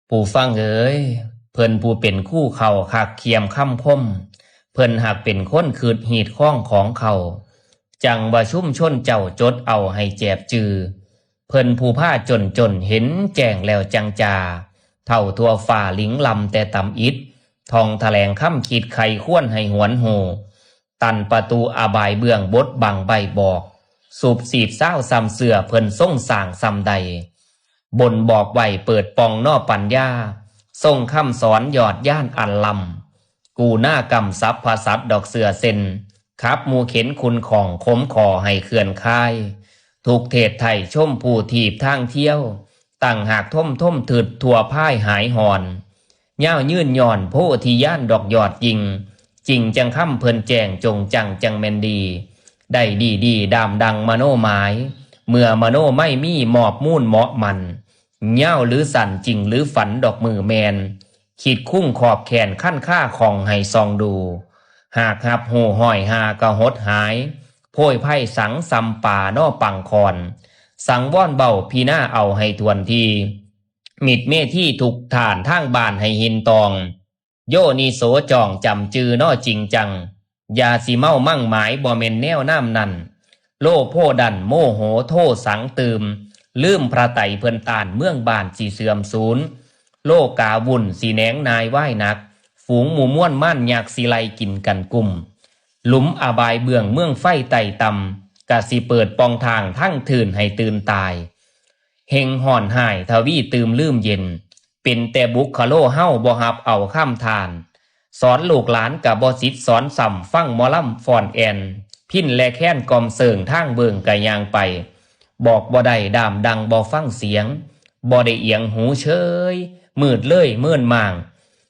ผู้ฟังเอ๋ยเพิ่นผู้เป็นคู่เขาคักเคียมค่ำคมเพิ่นหากเป็นคนคืดหีดข้องของเขาจังว่าชุ่มชนเจ้าจดเอาให้แจบจือเพิ่นผู้ผ้าจนเห็นแจ้งแล้วจังจาเท่าทั่วฝ่าลิงลำแต่ต่ำอิดทองแถลงค่ำขีดไข่ข้วนให้หวนโหตันประตูอบายเบื้องบดบังใบบอกสูบสีบเศร้าซ้ำเสือเพิ่นส่งสร้างซ้ำใดบนบอกไว้เปิดปองนอปัญญาทรงคำสอนยอดย่านอันลำกูหน้ากำซับภาษับดอกเสือเซนครับมูเข็นคุณของคมคอให้เขื่อนคายถูกเทศไทยชมผู้ทีบทางเที่ยวตั้งหากท่มถืดทั่วพ่ายหายหอนย่าวยื่นย่อนโพธิย่านดอกยอดยิงจริงจังค่ำเพิ่นแจงจงจังแมนดีได้ดีดามดังมโนหมายเมื่อมโนไม่มีหมอบมุ่นเหมาะมันเง่าหรือสั่นจริงหรือฝันดอกมือแมนขีดคุ้งขอบแขนขั้นค่าของให้ซองดูหากหับหูห้อยหากะหดหายโพยไพ่สังซำป่านอปังคอนสังว่อนเบาพี่หน้าเอาให้ทวนทีมิดเมที่ถูกฐานทางบานให้หินตองโยนีโสจองจำจือนอจริงจังยาสีเมามั่งหมายบ่เมนแนวน้ำนั่นโลโพดันโมโหโทสังตืมลืมพระไตเพิ่นตานเมืองบานสีเสื่อมศูนย์โลกาวุ่นสีแหนงนายว่ายนักฝูงหมู่ม่วนม่านยากสีไลกินกันกลุ่มหลุมอบายเบื้องเมืองไฟไต่ต่ำกะสิเปิดปองทางทั้งถื่นให้ตื่นตายเฮงห่อนหายทวีตืมลืมเย็นเป็นแต่บุคโลเฮ้าบ่หับเอาข้ามทานสอนลูกหลานกับบ่สิทธิ์สอนสัมฟังหมอลำฟอนแอนพินและแค้นกอมเสิงทางเบิงกะยางไปบอกบ่ได้ดามดังบ่ฟังเสียงบ่ได้เอียงหูเชยมืดเลยเมื่อนมาง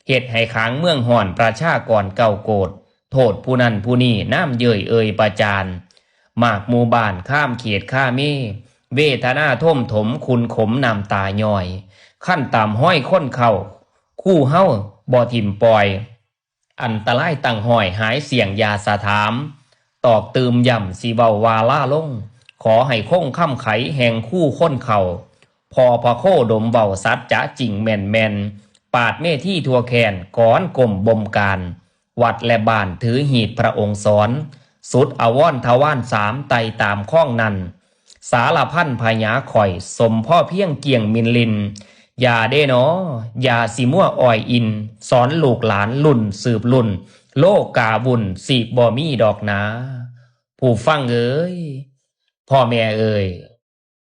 เหตุให้ค้างเมืองห่อนประชากรเก่าโกดโทษผู้นั้นผู้นี้น้ำเย่ยเอ่ยประจานหมากหมู่บ้านข้ามเขตข้าเมเวทนาท่มถมคุณขมนำตาย่อยขั้นต่ำห้อยค้นเข่าคู่เฮ้าบ่ถิ่มปล่อยอันตรายตั้งห้อยหายเสียงยาสะถามตอกตืมย่ำสีเบาวาล่าลงขอให้คงค่ำไขแห่งคู่ค้นเข่าพอโคดมเบาสัดจะจริงแม่นปาดเมที่ทัวแขนก้อนกลมบมการวัดและบ้านถือหีดพระองค์สอนสุดอวอนทว่านสามไตตามข้องนั้นสารพันพญาข่อยสมพ่อเพียงเกียงมินลินอย่าเด้เนาะอย่าสิมั่วอ่อยอินสอนลูกหลานลุ่นสืบลุ่นโลกกาบุญสีบ่มีดอกนาผู้ฟังเอ้ยพ่อแม่เอ้ย